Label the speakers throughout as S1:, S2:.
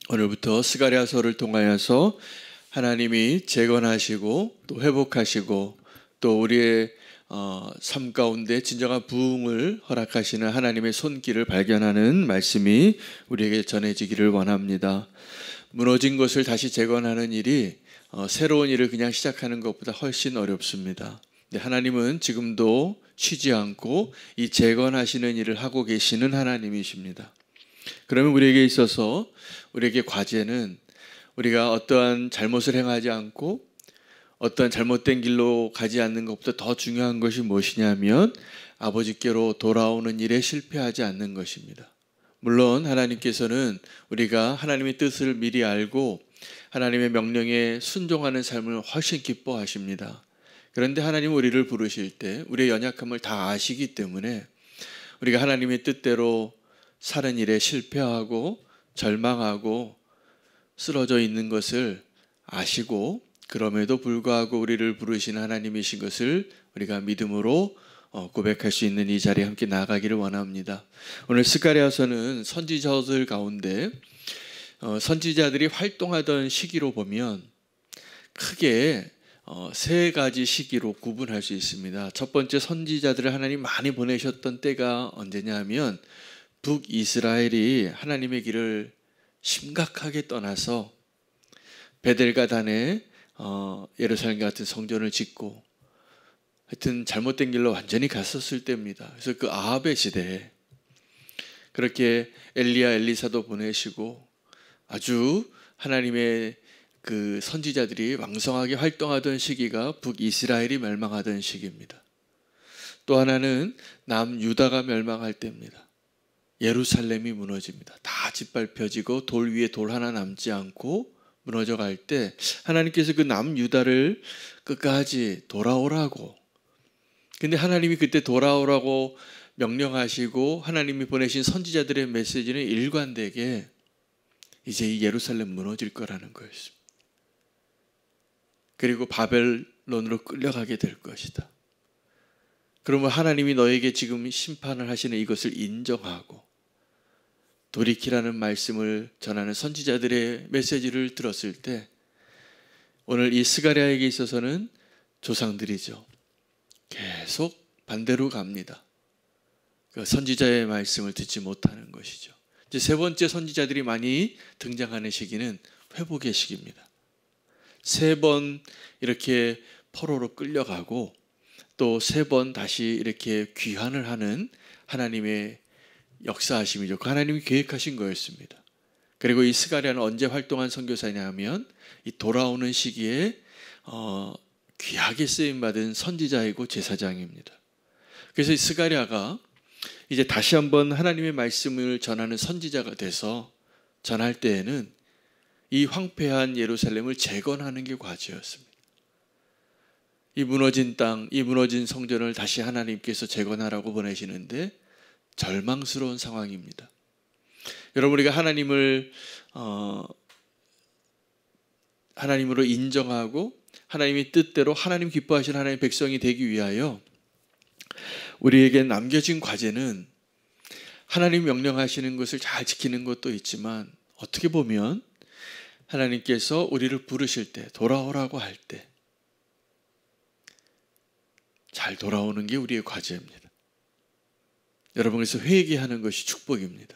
S1: 오늘부터 스가랴서를 통하여서 하나님이 재건하시고 또 회복하시고 또 우리의 삶 가운데 진정한 부흥을 허락하시는 하나님의 손길을 발견하는 말씀이 우리에게 전해지기를 원합니다. 무너진 것을 다시 재건하는 일이 새로운 일을 그냥 시작하는 것보다 훨씬 어렵습니다. 하나님은 지금도 쉬지 않고 이 재건하시는 일을 하고 계시는 하나님이십니다. 그러면 우리에게 있어서 우리에게 과제는 우리가 어떠한 잘못을 행하지 않고 어떠한 잘못된 길로 가지 않는 것보다 더 중요한 것이 무엇이냐면 아버지께로 돌아오는 일에 실패하지 않는 것입니다. 물론 하나님께서는 우리가 하나님의 뜻을 미리 알고 하나님의 명령에 순종하는 삶을 훨씬 기뻐하십니다. 그런데 하나님은 우리를 부르실 때 우리의 연약함을 다 아시기 때문에 우리가 하나님의 뜻대로 사는 일에 실패하고 절망하고 쓰러져 있는 것을 아시고 그럼에도 불구하고 우리를 부르신 하나님이신 것을 우리가 믿음으로 고백할 수 있는 이 자리에 함께 나아가기를 원합니다. 오늘 스가랴서는 선지자들 가운데 선지자들이 활동하던 시기로 보면 크게 세 가지 시기로 구분할 수 있습니다. 첫 번째, 선지자들을 하나님 많이 보내셨던 때가 언제냐 하면 북이스라엘이 하나님의 길을 심각하게 떠나서 베델과 단에 예루살렘 같은 성전을 짓고 하여튼 잘못된 길로 완전히 갔었을 때입니다. 그래서 그 아합의 시대에 그렇게 엘리야 엘리사도 보내시고 아주 하나님의 그 선지자들이 왕성하게 활동하던 시기가 북이스라엘이 멸망하던 시기입니다. 또 하나는 남유다가 멸망할 때입니다. 예루살렘이 무너집니다. 다 짓밟혀지고 돌 위에 돌 하나 남지 않고 무너져 갈 때 하나님께서 그 남유다를 끝까지 돌아오라고, 근데 하나님이 그때 돌아오라고 명령하시고 하나님이 보내신 선지자들의 메시지는 일관되게 이제 이 예루살렘 무너질 거라는 거였습니다. 그리고 바벨론으로 끌려가게 될 것이다. 그러면 하나님이 너에게 지금 심판을 하시는 이것을 인정하고 돌이키라는 말씀을 전하는 선지자들의 메시지를 들었을 때 오늘 이 스가랴에게 있어서는 조상들이죠. 계속 반대로 갑니다. 그 선지자의 말씀을 듣지 못하는 것이죠. 이제 세 번째 선지자들이 많이 등장하는 시기는 회복의 시기입니다. 세 번 이렇게 포로로 끌려가고 또 세 번 다시 이렇게 귀환을 하는 하나님의 역사하심이죠. 그 하나님이 계획하신 거였습니다. 그리고 이 스가랴는 언제 활동한 선교사냐 하면 이 돌아오는 시기에 귀하게 쓰임받은 선지자이고 제사장입니다. 그래서 이 스가랴가 이제 다시 한번 하나님의 말씀을 전하는 선지자가 돼서 전할 때에는 이 황폐한 예루살렘을 재건하는 게 과제였습니다. 이 무너진 땅, 이 무너진 성전을 다시 하나님께서 재건하라고 보내시는데 절망스러운 상황입니다. 여러분, 우리가 하나님을 하나님으로 인정하고 하나님의 뜻대로 하나님 기뻐하시는 하나님의 백성이 되기 위하여 우리에게 남겨진 과제는 하나님 명령하시는 것을 잘 지키는 것도 있지만 어떻게 보면 하나님께서 우리를 부르실 때, 돌아오라고 할 때 잘 돌아오는 게 우리의 과제입니다. 여러분, 그래서 회개하는 것이 축복입니다.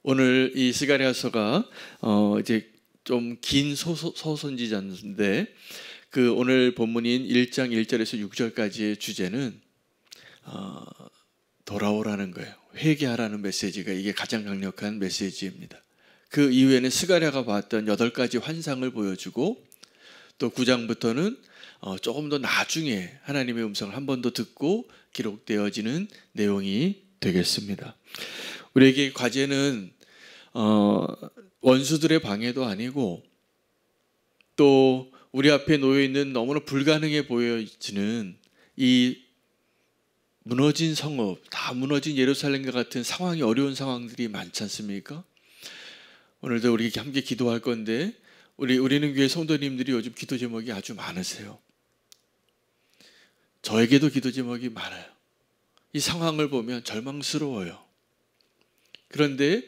S1: 오늘 이 스가랴서가 이제 좀 긴 소선지자인데 그 오늘 본문인 1장 1절에서 6절까지의 주제는 돌아오라는 거예요. 회개하라는 메시지가 이게 가장 강력한 메시지입니다. 그 이후에는 스가랴가 봤던 8가지 환상을 보여주고 또 9장부터는 조금 더 나중에 하나님의 음성을 한 번 더 듣고 기록되어지는 내용이 되겠습니다. 우리에게 과제는 원수들의 방해도 아니고 또 우리 앞에 놓여 있는 너무나 불가능해 보여지는 이 무너진 성읍, 다 무너진 예루살렘과 같은 상황이 어려운 상황들이 많지 않습니까? 오늘도 우리 함께 기도할 건데 우리는 교회 성도님들이 요즘 기도 제목이 아주 많으세요. 저에게도 기도 제목이 많아요. 이 상황을 보면 절망스러워요. 그런데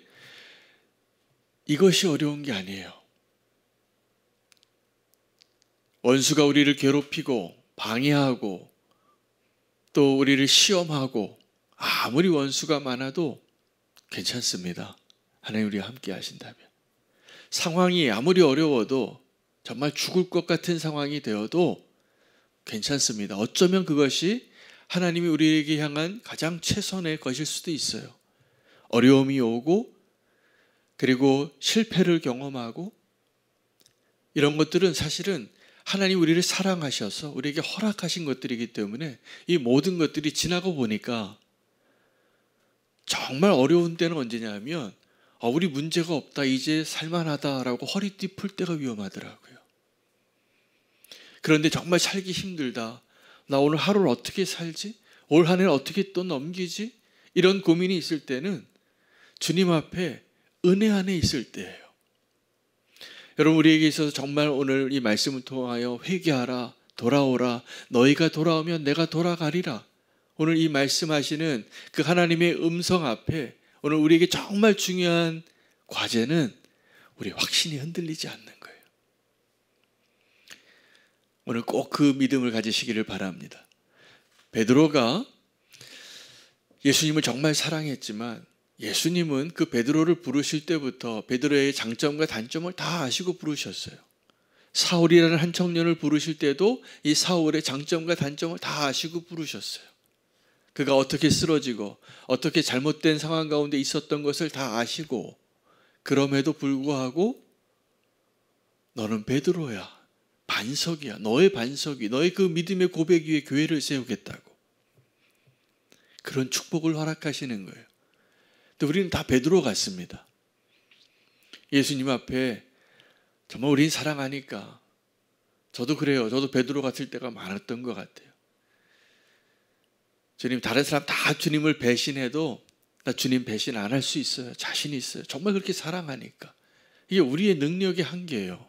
S1: 이것이 어려운 게 아니에요. 원수가 우리를 괴롭히고 방해하고 또 우리를 시험하고 아무리 원수가 많아도 괜찮습니다. 하나님 우리와 함께 하신다면. 상황이 아무리 어려워도 정말 죽을 것 같은 상황이 되어도 괜찮습니다. 어쩌면 그것이 하나님이 우리에게 향한 가장 최선의 것일 수도 있어요. 어려움이 오고 그리고 실패를 경험하고 이런 것들은 사실은 하나님 우리를 사랑하셔서 우리에게 허락하신 것들이기 때문에 이 모든 것들이 지나고 보니까 정말 어려운 때는 언제냐면 우리 문제가 없다, 이제 살만하다라고 허리띠 풀 때가 위험하더라고요. 그런데 정말 살기 힘들다, 나 오늘 하루를 어떻게 살지? 올 한 해를 어떻게 또 넘기지? 이런 고민이 있을 때는 주님 앞에 은혜 안에 있을 때예요. 여러분, 우리에게 있어서 정말 오늘 이 말씀을 통하여 회개하라, 돌아오라, 너희가 돌아오면 내가 돌아가리라. 오늘 이 말씀하시는 그 하나님의 음성 앞에 오늘 우리에게 정말 중요한 과제는 우리 확신이 흔들리지 않는 거예요. 오늘 꼭 그 믿음을 가지시기를 바랍니다. 베드로가 예수님을 정말 사랑했지만 예수님은 그 베드로를 부르실 때부터 베드로의 장점과 단점을 다 아시고 부르셨어요. 사울이라는 한 청년을 부르실 때도 이 사울의 장점과 단점을 다 아시고 부르셨어요. 그가 어떻게 쓰러지고 어떻게 잘못된 상황 가운데 있었던 것을 다 아시고, 그럼에도 불구하고 너는 베드로야, 반석이야, 너의 반석이, 너의 그 믿음의 고백 위에 교회를 세우겠다고 그런 축복을 허락하시는 거예요. 근데 우리는 다 베드로 같습니다. 예수님 앞에 정말 우린 사랑하니까, 저도 그래요. 저도 베드로 같을 때가 많았던 것 같아요. 주님, 다른 사람 다 주님을 배신해도 나 주님 배신 안 할 수 있어요. 자신 있어요. 정말 그렇게 사랑하니까. 이게 우리의 능력의 한계예요.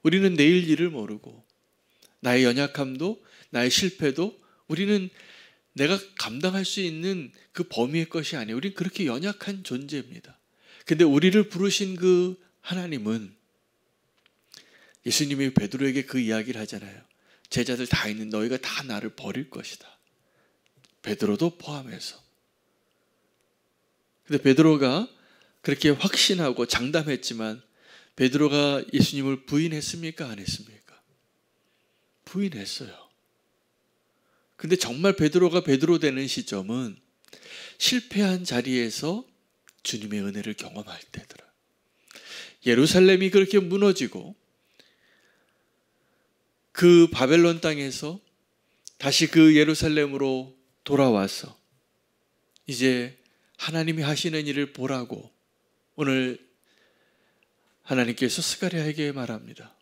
S1: 우리는 내일 일을 모르고 나의 연약함도 나의 실패도 우리는 내가 감당할 수 있는 그 범위의 것이 아니에요. 우리는 그렇게 연약한 존재입니다. 근데 우리를 부르신 그 하나님은, 예수님이 베드로에게 그 이야기를 하잖아요. 제자들 다 있는 너희가 다 나를 버릴 것이다. 베드로도 포함해서. 근데 베드로가 그렇게 확신하고 장담했지만 베드로가 예수님을 부인했습니까? 안 했습니까? 부인했어요. 근데 정말 베드로가 베드로 되는 시점은 실패한 자리에서 주님의 은혜를 경험할 때더라. 예루살렘이 그렇게 무너지고 그 바벨론 땅에서 다시 그 예루살렘으로 돌아와서 이제 하나님이 하시는 일을 보라고 오늘 하나님께서 스가랴에게 말합니다.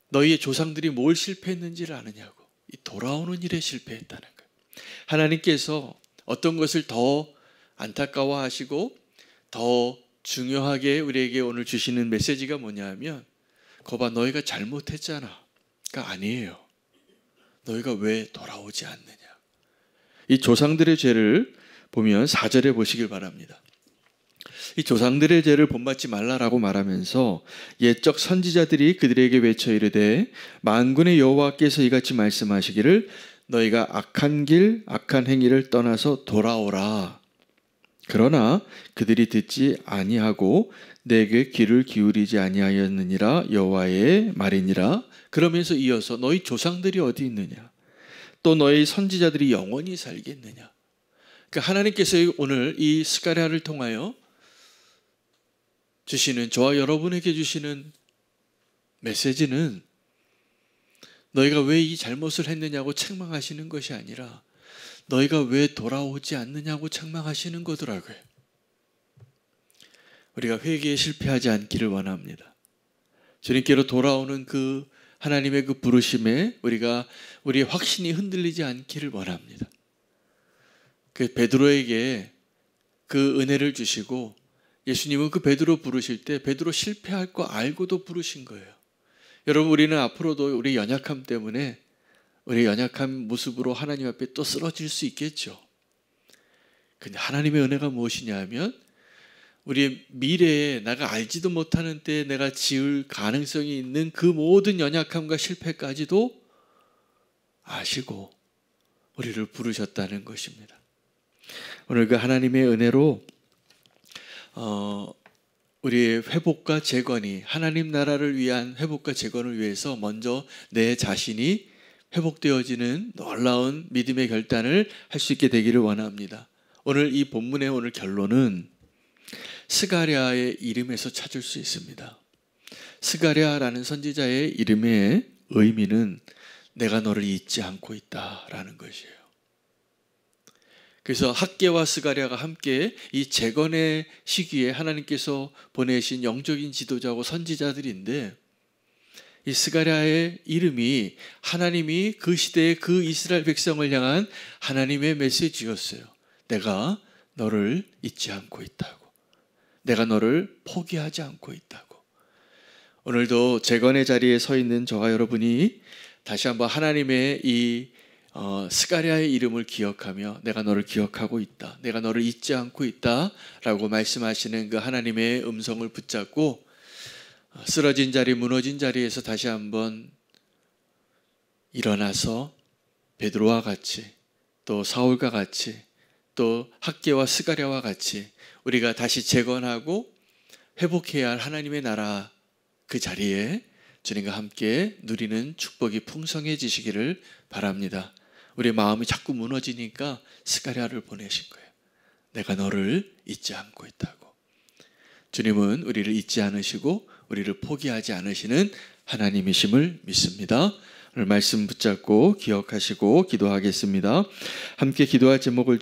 S1: 너희의 조상들이 뭘 실패했는지를 아느냐고. 이 돌아오는 일에 실패했다는 거예요. 하나님께서 어떤 것을 더 안타까워하시고 더 중요하게 우리에게 오늘 주시는 메시지가 뭐냐면, 거봐 너희가 잘못했잖아 가 아니에요. 너희가 왜 돌아오지 않느냐. 이 조상들의 죄를 보면 4절에 보시길 바랍니다. 이 조상들의 죄를 본받지 말라라고 말하면서 옛적 선지자들이 그들에게 외쳐 이르되 만군의 여호와께서 이같이 말씀하시기를 너희가 악한 길 악한 행위를 떠나서 돌아오라. 그러나 그들이 듣지 아니하고 내게 귀를 기울이지 아니하였느니라 여호와의 말이니라. 그러면서 이어서 너희 조상들이 어디 있느냐, 또 너희 선지자들이 영원히 살겠느냐. 그러니까 하나님께서 오늘 이 스가랴를 통하여 주시는, 저와 여러분에게 주시는 메시지는 너희가 왜 이 잘못을 했느냐고 책망하시는 것이 아니라 너희가 왜 돌아오지 않느냐고 책망하시는 거더라고요. 우리가 회개에 실패하지 않기를 원합니다. 주님께로 돌아오는 그 하나님의 그 부르심에 우리의 확신이 흔들리지 않기를 원합니다. 그 베드로에게 그 은혜를 주시고 예수님은 그 베드로 부르실 때 베드로 실패할 거 알고도 부르신 거예요. 여러분, 우리는 앞으로도 우리 연약함 때문에 우리 연약한 모습으로 하나님 앞에 또 쓰러질 수 있겠죠. 근데 하나님의 은혜가 무엇이냐 하면 우리의 미래에 내가 알지도 못하는 때에 내가 지을 가능성이 있는 그 모든 연약함과 실패까지도 아시고 우리를 부르셨다는 것입니다. 오늘 그 하나님의 은혜로 우리의 회복과 재건이, 하나님 나라를 위한 회복과 재건을 위해서 먼저 내 자신이 회복되어지는 놀라운 믿음의 결단을 할 수 있게 되기를 원합니다. 오늘 이 본문의 오늘 결론은 스가랴의 이름에서 찾을 수 있습니다. 스가랴라는 선지자의 이름의 의미는 내가 너를 잊지 않고 있다라는 것이에요. 그래서 학개와 스가랴가 함께 이 재건의 시기에 하나님께서 보내신 영적인 지도자고 선지자들인데, 이 스가랴의 이름이 하나님이 그 시대의 그 이스라엘 백성을 향한 하나님의 메시지였어요. 내가 너를 잊지 않고 있다고. 내가 너를 포기하지 않고 있다고. 오늘도 재건의 자리에 서 있는 저와 여러분이 다시 한번 하나님의 이 스가랴의 이름을 기억하며 내가 너를 기억하고 있다, 내가 너를 잊지 않고 있다 라고 말씀하시는 그 하나님의 음성을 붙잡고 쓰러진 자리, 무너진 자리에서 다시 한번 일어나서 베드로와 같이, 또 사울과 같이, 또 학개와 스가랴와 같이 우리가 다시 재건하고 회복해야 할 하나님의 나라 그 자리에 주님과 함께 누리는 축복이 풍성해지시기를 바랍니다. 우리의 마음이 자꾸 무너지니까 스가랴를 보내신 거예요. 내가 너를 잊지 않고 있다고. 주님은 우리를 잊지 않으시고 우리를 포기하지 않으시는 하나님이심을 믿습니다. 오늘 말씀 붙잡고 기억하시고 기도하겠습니다. 함께 기도할 제목을 좀